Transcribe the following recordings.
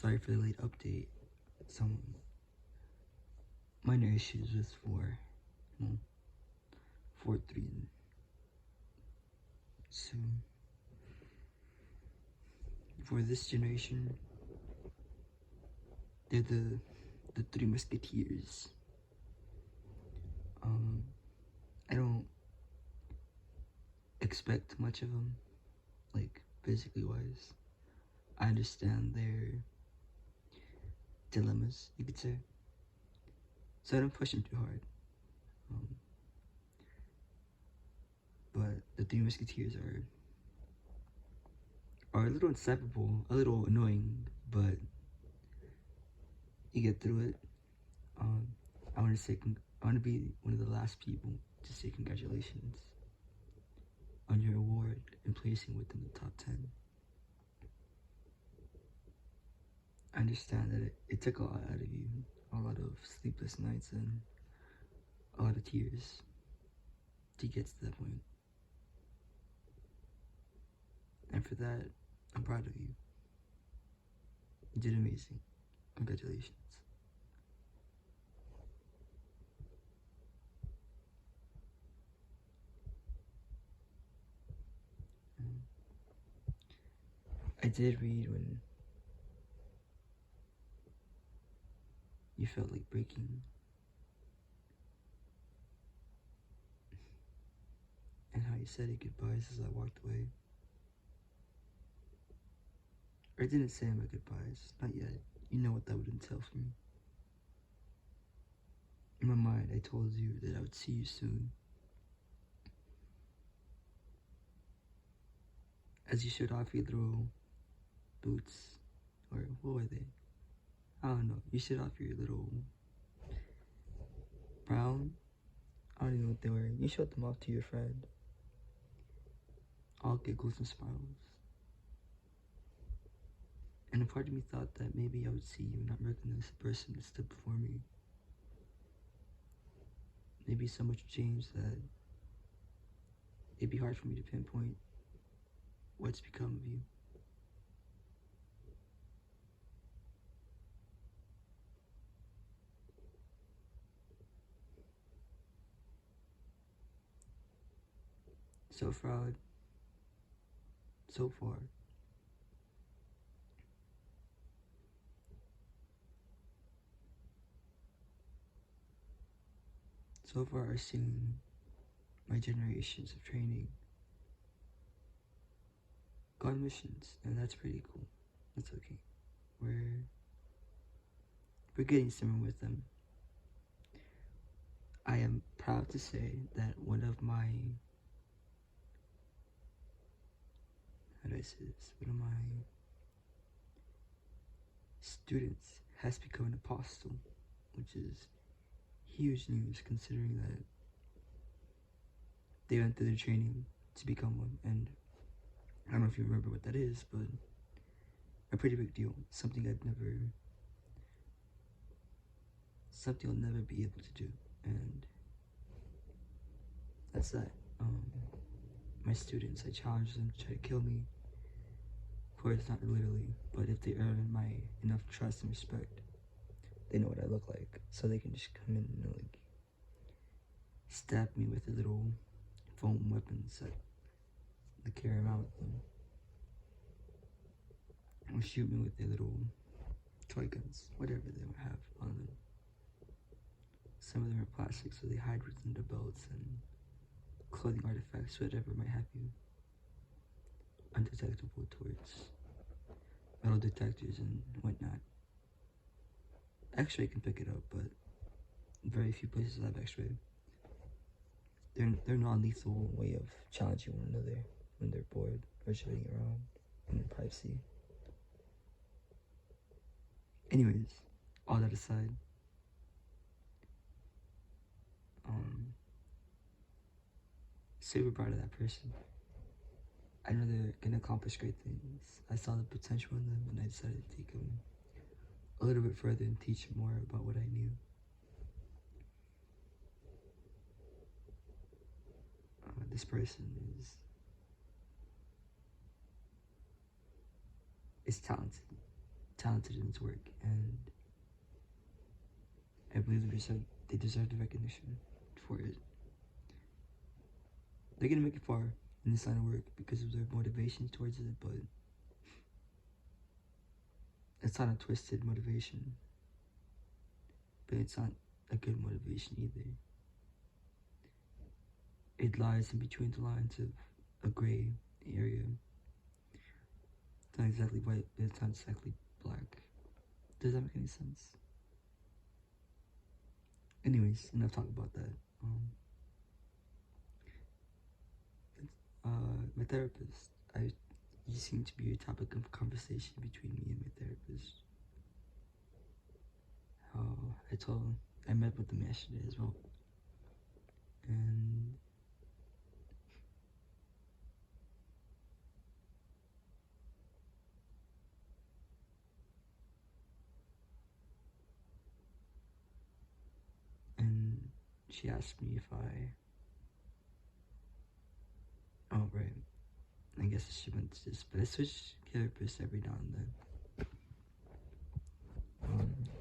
Sorry for the late update. Some minor issues with 4.3 soon. For this generation, they're the Three Musketeers. I don't expect much of them, like physically wise. I understand their dilemmas, you could say, so I don't push them too hard. But the Three Musketeers are a little inseparable, a little annoying, but you get through it. I want to be one of the last people to say congratulations on your award and placing within the top 10. I understand that it took a lot out of you, a lot of sleepless nights and a lot of tears to get to that point. And for that, I'm proud of you. You did amazing. Congratulations. I did read when you felt like breaking. And how you said your goodbyes as I walked away. Or I didn't say my goodbyes, not yet. You know what that would entail for me. In my mind, I told you that I would see you soon. As you showed off your little boots, or what were they? I don't know. You showed off your little brown, I don't even know what they were. You showed them off to your friend. All giggles and smiles. And a part of me thought that maybe I would see you and not recognize the person that stood before me. Maybe so much changed that it'd be hard for me to pinpoint what's become of you. So proud. So far. So far, I've seen my generations of training go on missions, and that's pretty cool. That's okay. We're getting somewhere with them. I am proud to say that one of my, how do I say this? One of my students has become an apostle, which is huge news considering that they went through their training to become one. And I don't know if you remember what that is, but a pretty big deal. Something I'll never be able to do. And that's that. My students, I challenge them to try to kill me. Of course, not literally, but if they earn my enough trust and respect, they know what I look like, so they can just come in and like stab me with the little foam weapons that they carry around with them, or shoot me with their little toy guns, whatever they would have on them. Some of them are plastic, so they hide within their belts and clothing artifacts, whatever might have you. Undetectable towards metal detectors and whatnot. X-ray can pick it up, but very few places have X-ray. They're non-lethal way of challenging one another when they're bored or shooting around in their privacy. Anyways, all that aside, super proud of that person. I know they're gonna accomplish great things. I saw the potential in them, and I decided to take them a little bit further and teach them more about what I knew. This person is talented, talented in its work, and I believe they deserve the recognition for it. They're gonna make it far in this line of work because of their motivation towards it, but it's not a twisted motivation, but it's not a good motivation either. It lies in between the lines of a gray area. It's not exactly white, but it's not exactly black. Does that make any sense? Anyways, enough talk about that. My therapist, you seem to be a topic of conversation between me and my therapist. I met with them yesterday as well, and she asked me if oh right, I guess she meant this, but I switch therapists every now and then.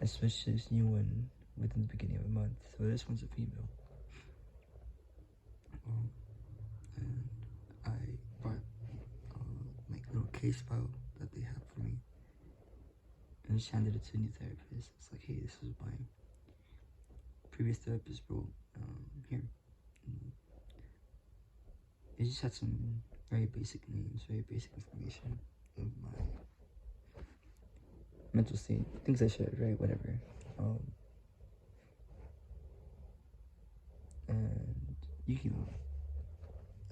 I switched to this new one within the beginning of a month, so this one's a female. And I brought my little case file that they have for me, and just handed it to a new therapist. It's like, hey, this is my previous therapist wrote here. It just had some very basic names, very basic information of my mental state, things I should, right? Whatever. And you can,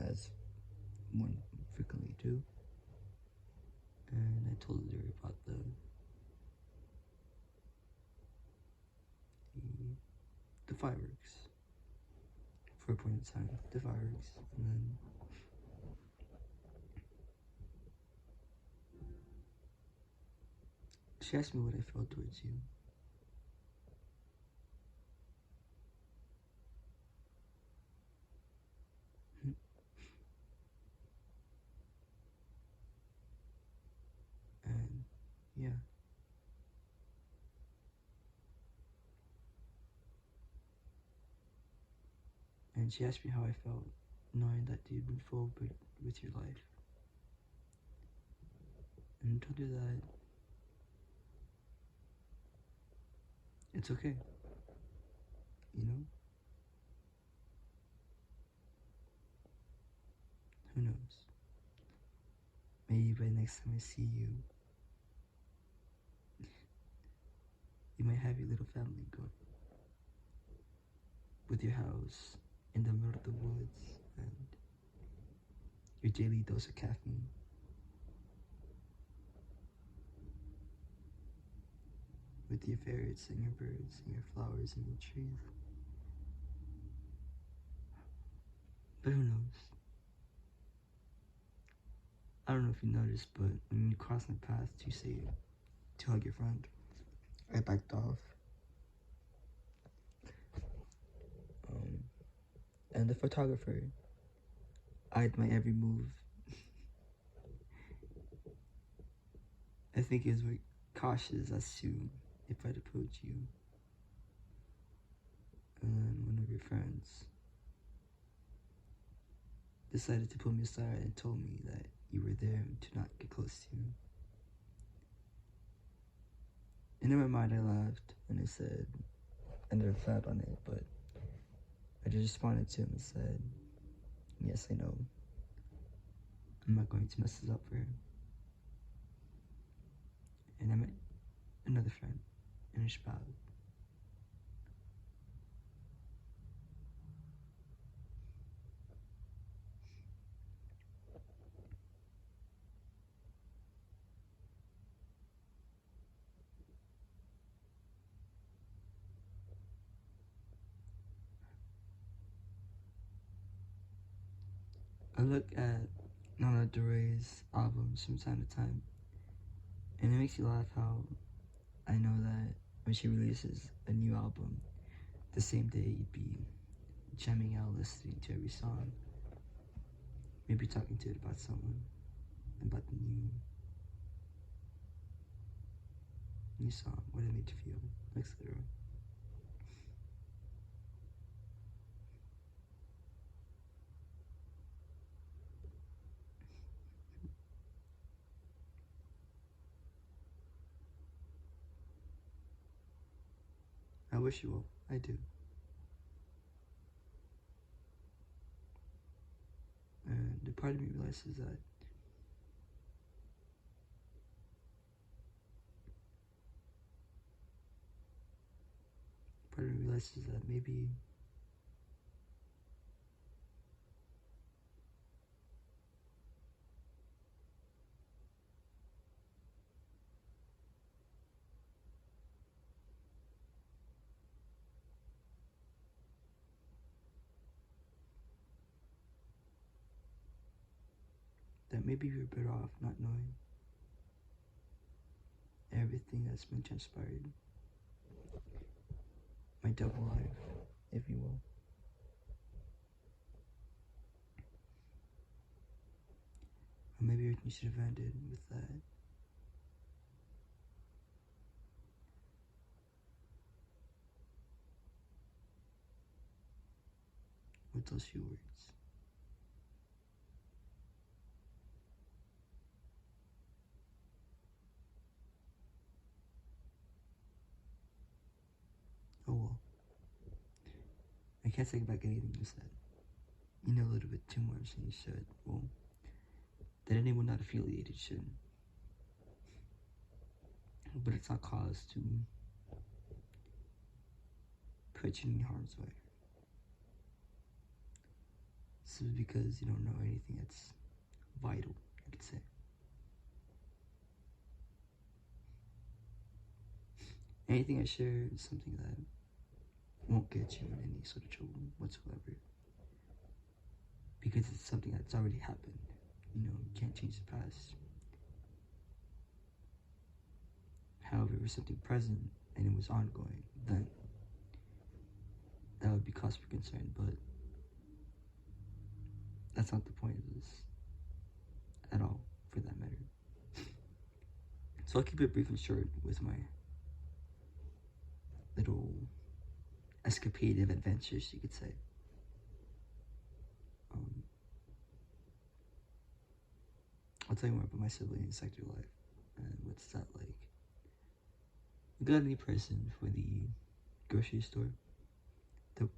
as one frequently do. And I told her about the fireworks for a point in time, the fireworks, and then she asked me what I felt towards you. And yeah. And she asked me how I felt knowing that you'd move forward with your life. And I told her that it's okay. You know? Who knows? Maybe by next time I see you, you might have your little family going. With your house in the middle of the woods and your daily dose of caffeine. With your ferrets and your birds and your flowers and your trees. But who knows? I don't know if you noticed, but when you cross my path to say to hug your friend, I backed off. And the photographer eyed my every move. I think he was very cautious as to if I'd approach you. And then one of your friends decided to pull me aside and told me that you were there and to not get close to me. And in my mind I laughed and I said, I never thought on it, but I just responded to him and said, yes, I know. I'm not going to mess this up for him. And I met another friend and I bowed. I look at Nana Dore's albums from time to time, and it makes you laugh how I know that when she releases a new album, the same day you'd be jamming out, listening to every song, maybe talking to it about someone, about the new You saw what it made you feel, etc. I wish you will. I do. And the part of me realizes that maybe you're better off not knowing everything that's been transpired. My double life, if you will. Or maybe everything should have ended with that. With those few words. Oh well. I can't take back anything you said. You know a little bit too much than you should. Well, that anyone not affiliated should. But it's not cause to put you in harm's way. This is because you don't know anything that's vital, I could say. Anything I share is something that won't get you in any sort of trouble whatsoever. Because it's something that's already happened. You know, you can't change the past. However, if it was something present and it was ongoing, then that would be cause for concern, but that's not the point of this at all, for that matter. So I'll keep it brief and short with my little escapade of adventures, you could say. I'll tell you more about my civilian sector life and what's that like. A godly person for the grocery store, the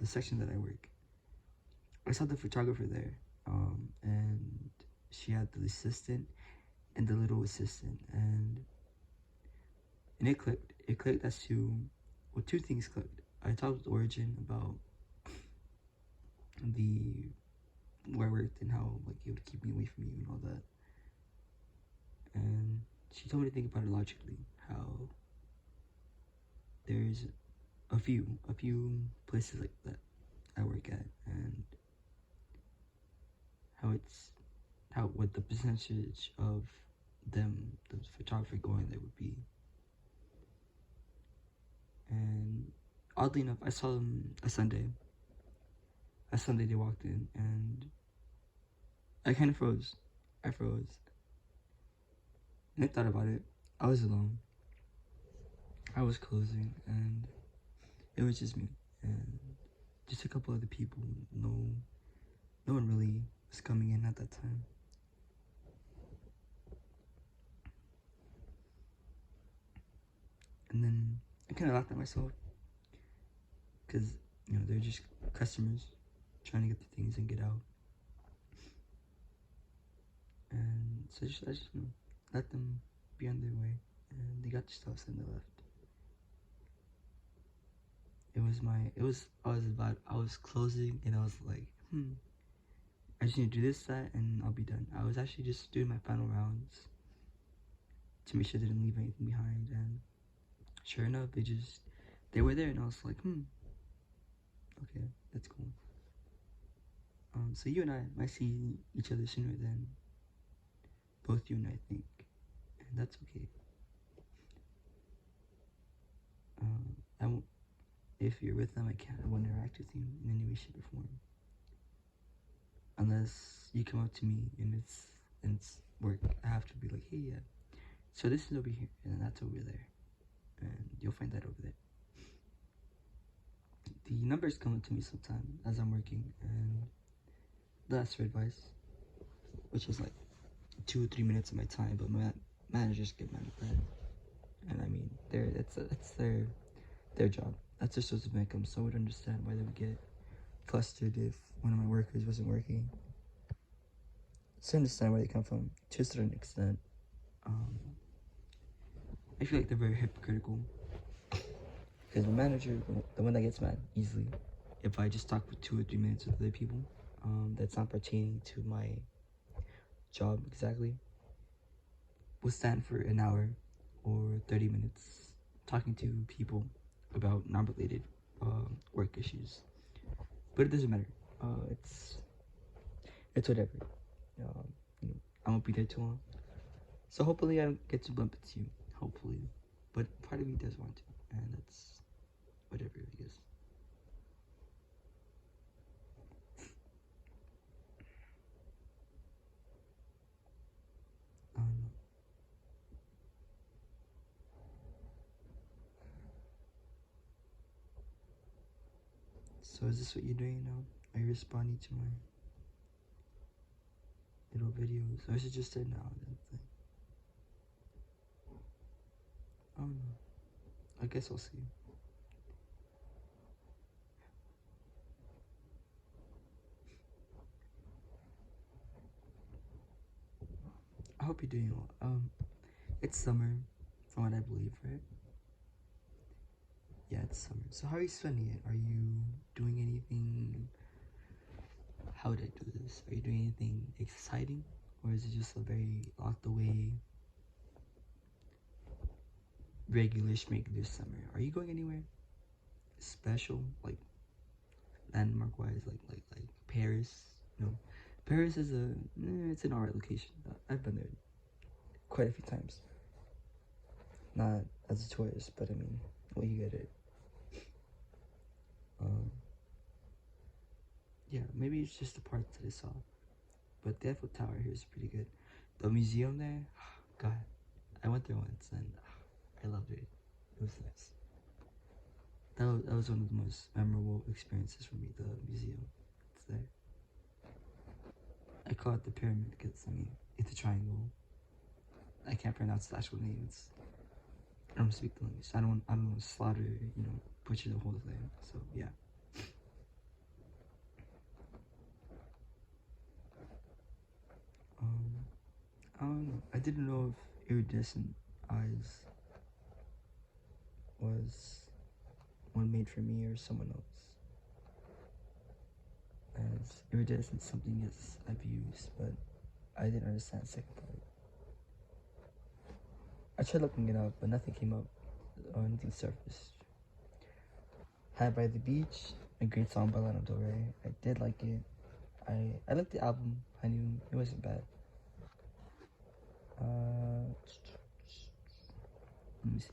section that I work. I saw the photographer there, and she had the assistant and the little assistant, and it clicked. It clicked as to, well, two things clicked. I talked with Origin about where I worked and how like it would keep me away from you and all that, and she told me to think about it logically. How there's a few places like that I work at, and what the percentage of them, the photographer going there would be. And oddly enough, I saw them a Sunday. They walked in, and I kind of froze. I froze. And I thought about it. I was alone. I was closing, and it was just me. And just a couple other people. No one really was coming in at that time. And then I kind of laughed at myself. Because, you know, they're just customers trying to get the things and get out. And so I just you know, let them be on their way. And they got their stuff and they left. I was closing and I was like, I just need to do this, that, and I'll be done. I was actually just doing my final rounds to make sure they didn't leave anything behind, and sure enough, they were there, and I was like, okay, that's cool. So you and I might see each other sooner than both you and I think, and that's okay. I won't, if you're with them, I won't interact with you in any way, shape, or form. Unless you come up to me and it's work. I have to be like, hey, yeah, So this is over here, and that's over there, and you'll find that over there. The numbers come to me sometime as I'm working, and that's for advice, which is like 2 or 3 minutes of my time, but my managers get mad at that. And I mean, it's their job. That's their source of income, so I would understand why they would get flustered if one of my workers wasn't working. So I understand where they come from to a certain extent. I feel like they're very hypocritical, because the manager, the one that gets mad easily, if I just talk for 2 or 3 minutes with other people, that's not pertaining to my job exactly, will stand for an hour or 30 minutes talking to people about non-related work issues. But it doesn't matter. It's whatever. I won't be there too long. So hopefully I don't get to bump into you. Hopefully. But part of me does want to. And that's whatever, I guess. Um, so is this what you're doing now? Are you responding to my little videos? Or is it just there now? I don't know. I guess I'll see. I hope you're doing well. It's summer, from what I believe, right? Yeah, it's summer. So how are you spending it? Are you doing anything? How would I do this? Are you doing anything exciting? Or is it just a very locked away, regular schmegler this summer? Are you going anywhere special? Like landmark wise, like Paris? No. Paris is it's an alright location. I've been there quite a few times. Not as a tourist, but I mean, well, you get it. Yeah, maybe it's just the parts that I saw. But the Eiffel Tower here is pretty good. The museum there, God, I went there once and I loved it. It was nice. That was one of the most memorable experiences for me, the museum. It's there. I call it the pyramid because, I mean, it's a triangle. I can't pronounce the actual name. I don't speak the language. I don't want to slaughter, butcher the whole thing. So, yeah. I don't know. I didn't know if iridescent eyes was one made for me or someone else. As iridescent something is I've used, but I didn't understand the second part. I tried looking it up, but nothing came up or anything surfaced. High by the Beach, a great song by Lana Del Rey. I did like it. I liked the album. I knew it wasn't bad. Let me see.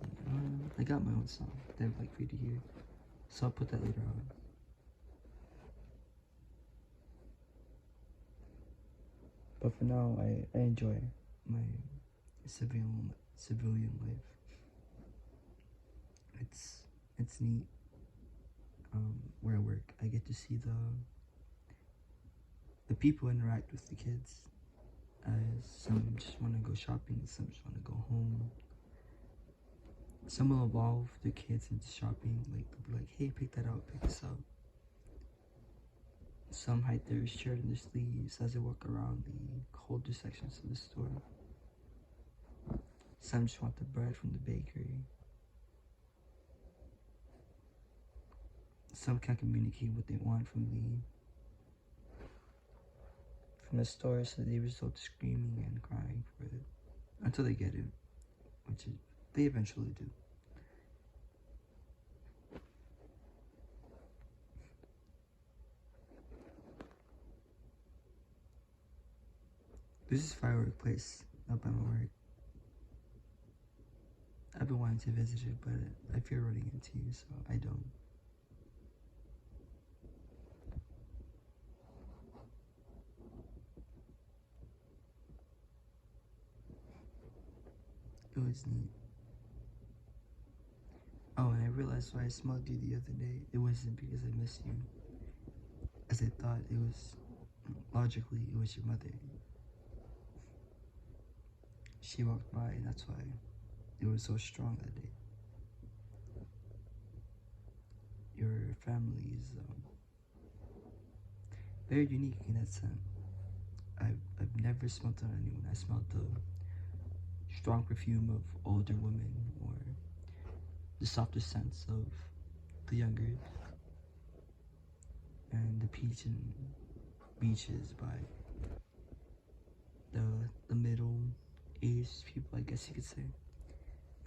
I got my own song that I'd like for you to hear, so I'll put that later on. But for now, I enjoy my civilian life. It's neat. Where I work, I get to see the people interact with the kids. As some just want to go shopping, some just want to go home. Some will evolve their kids into shopping, like they'll be like, "Hey, pick that up, pick this up." Some hide their shirt in their sleeves as they walk around the colder sections of the store. Some just want the bread from the bakery. Some can't communicate what they want from the store, so they resort to screaming and crying for it until they get it, which they eventually do. This is firework place up by my work. I've been wanting to visit it, but I fear running into you, so I don't. It was neat. Oh, and I realized why I smelled you the other day. It wasn't because I missed you, as I thought. It was logically it was your mother. She walked by, and that's why it was so strong that day. Your family is very unique in that sense. I've never smelled on anyone. I smelled the strong perfume of older women or the softer sense of the younger, and the peach and beaches by the middle aged people, I guess you could say.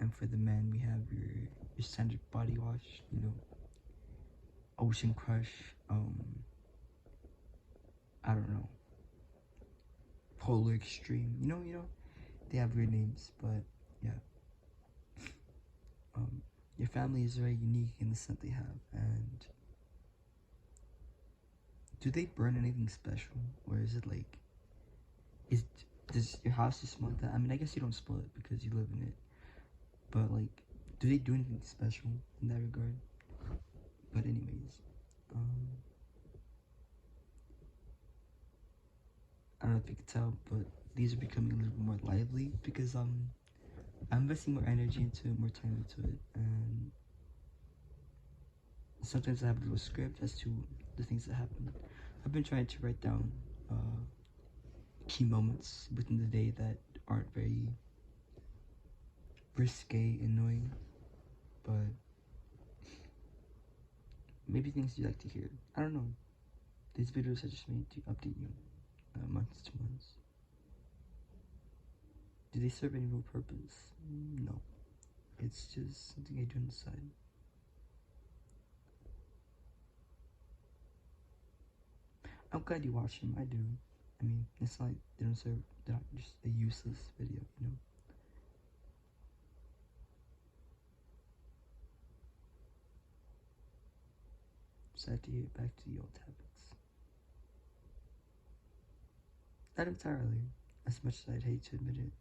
And for the men, we have your standard body wash, Ocean Crush, I don't know, Polar Extreme, they have weird names, but yeah. Your family is very unique in the scent they have, and do they burn anything special, or is it like, is does your house just smell like that? I mean, I guess you don't smell it because you live in it, but like, do they do anything special in that regard? But anyways, I don't know if you can tell, but these are becoming a little bit more lively because I'm investing more energy into it, more time into it, and sometimes I have a little script as to the things that happen. I've been trying to write down key moments within the day that aren't very risque, annoying, but maybe things you like to hear. I don't know. These videos are just made to update you months to months. Do they serve any real purpose? No. It's just something I do on the side. I'm glad you watch them. I do. I mean, it's not like they're not just a useless video. Sad to get back to the old habits. Not entirely, as much as I'd hate to admit it.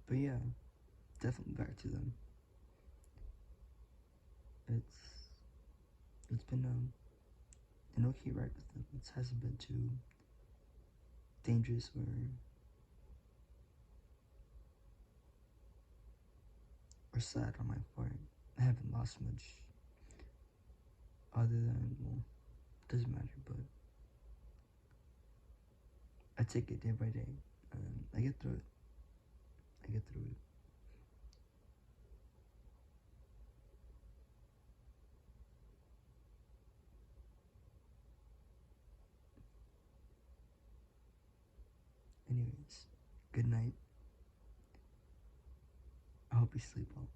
But yeah, definitely back to them. It's been an okay ride with them. It hasn't been too dangerous or sad on my part. I haven't lost much other than, well, doesn't matter, but I take it day by day and I get through it. I get through it. Anyways, good night. I hope you sleep well.